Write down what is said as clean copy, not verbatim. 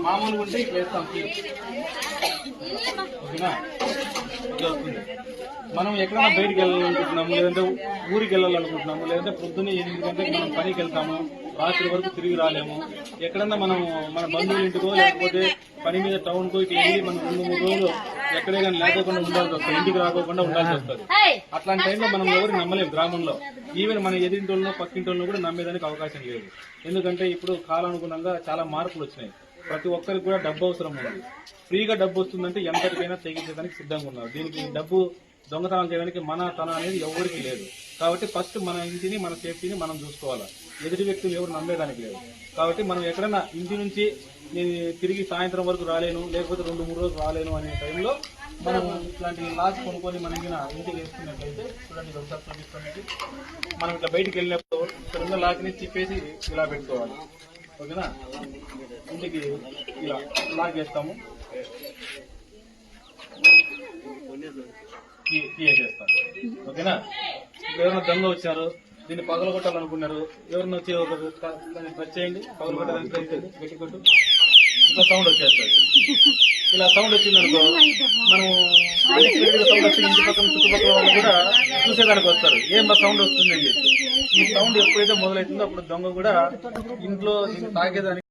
మామూలుగా ఉంటే ఇట్లా వేస్తాం ఓకేనా. ఇట్లా వస్తుంది. మనం ఎక్కడైనా బయటికి వెళ్ళాలనుకుంటున్నాము, లేదంటే ఊరికి వెళ్ళాలనుకుంటున్నాము, లేదంటే పొద్దున్నే 8 గంటలకు మనం పనికి వెళ్తాము, రాత్రి వరకు తిరిగి రాలేము. ఎక్కడన్నా మనం మన బంధువుల ఇంటికో లేకపోతే పని మీద టౌన్ కో ఇట్లా వెళ్ళి మనం 2-3 రోజులు ఎక్కడే కానీ లేకోకుండా ఉండాల్సి వస్తుంది, ఇంటికి రాకోకుండా ఉండాల్సి వస్తుంది. అట్లాంటి టైంలో మనం ఎవరు నమ్మలేము గ్రామంలో. ఈవెన్ మన ఎదిరింటోళ్ళను పక్కింటోళ్ళను కూడా నమ్మేదానికి అవకాశం లేదు. ఎందుకంటే ఇప్పుడు కాలానుగుణంగా చాలా మార్పులు వచ్చినాయి. ప్రతి ఒక్కరికి కూడా డబ్బు అవసరం ఉంది. ఫ్రీగా డబ్బు వస్తుందంటే ఎంతటికైనా తెగించేదానికి సిద్ధంగా ఉన్నారు. దీనికి డబ్బు దొంగతనం చేయడానికి మన తన అనేది ఎవరికి లేదు. కాబట్టి ఫస్ట్ మన ఇంటిని మన సేఫ్టీని మనం చూసుకోవాలి. ఎదుటి వ్యక్తులు ఎవరు నమ్మేదానికి లేదు. కాబట్టి మనం ఎక్కడైనా ఇంటి నుంచి నేను తిరిగి సాయంత్రం వరకు రాలేను, లేకపోతే 2-3 రోజులు రాలేను అనే టైంలో మనం ఇట్లాంటి లాక్ కొనుక్కొని మన ఇంటికి వేసుకున్నట్లయితే చూడండి, ఒకసారి చూపిస్తున్నట్టు మనం ఇట్లా బయటికి వెళ్ళినప్పుడు ఇక్కడ లాక్ని తిప్పేసి ఇలా పెట్టుకోవాలి. ఓకేనా. ఇంటికి ఇలా లాక్ చేస్తాము, చేస్తాను. ఓకేనా. ఎవరైనా దొంగ వచ్చారు, దీన్ని పగలగొట్టాలనుకున్నారు, ఎవరైనా వచ్చి దాన్ని టచ్ చేయండి, పగలగొట్టాలని గట్టి కొట్టు, ఇట్లా సౌండ్ వచ్చేస్తుంది. ఇలా సౌండ్ వచ్చిందనుకో మనం సౌండ్ వస్తే ఇంటి పక్కన చుట్టుపక్కల వాళ్ళు కూడా చూసేదానికి వస్తారు, ఏం సౌండ్ వస్తుందని చెప్పి. ఈ సౌండ్ ఎప్పుడైతే మొదలవుతుందో అప్పుడు దొంగ కూడా ఇంట్లో తాగేదానికి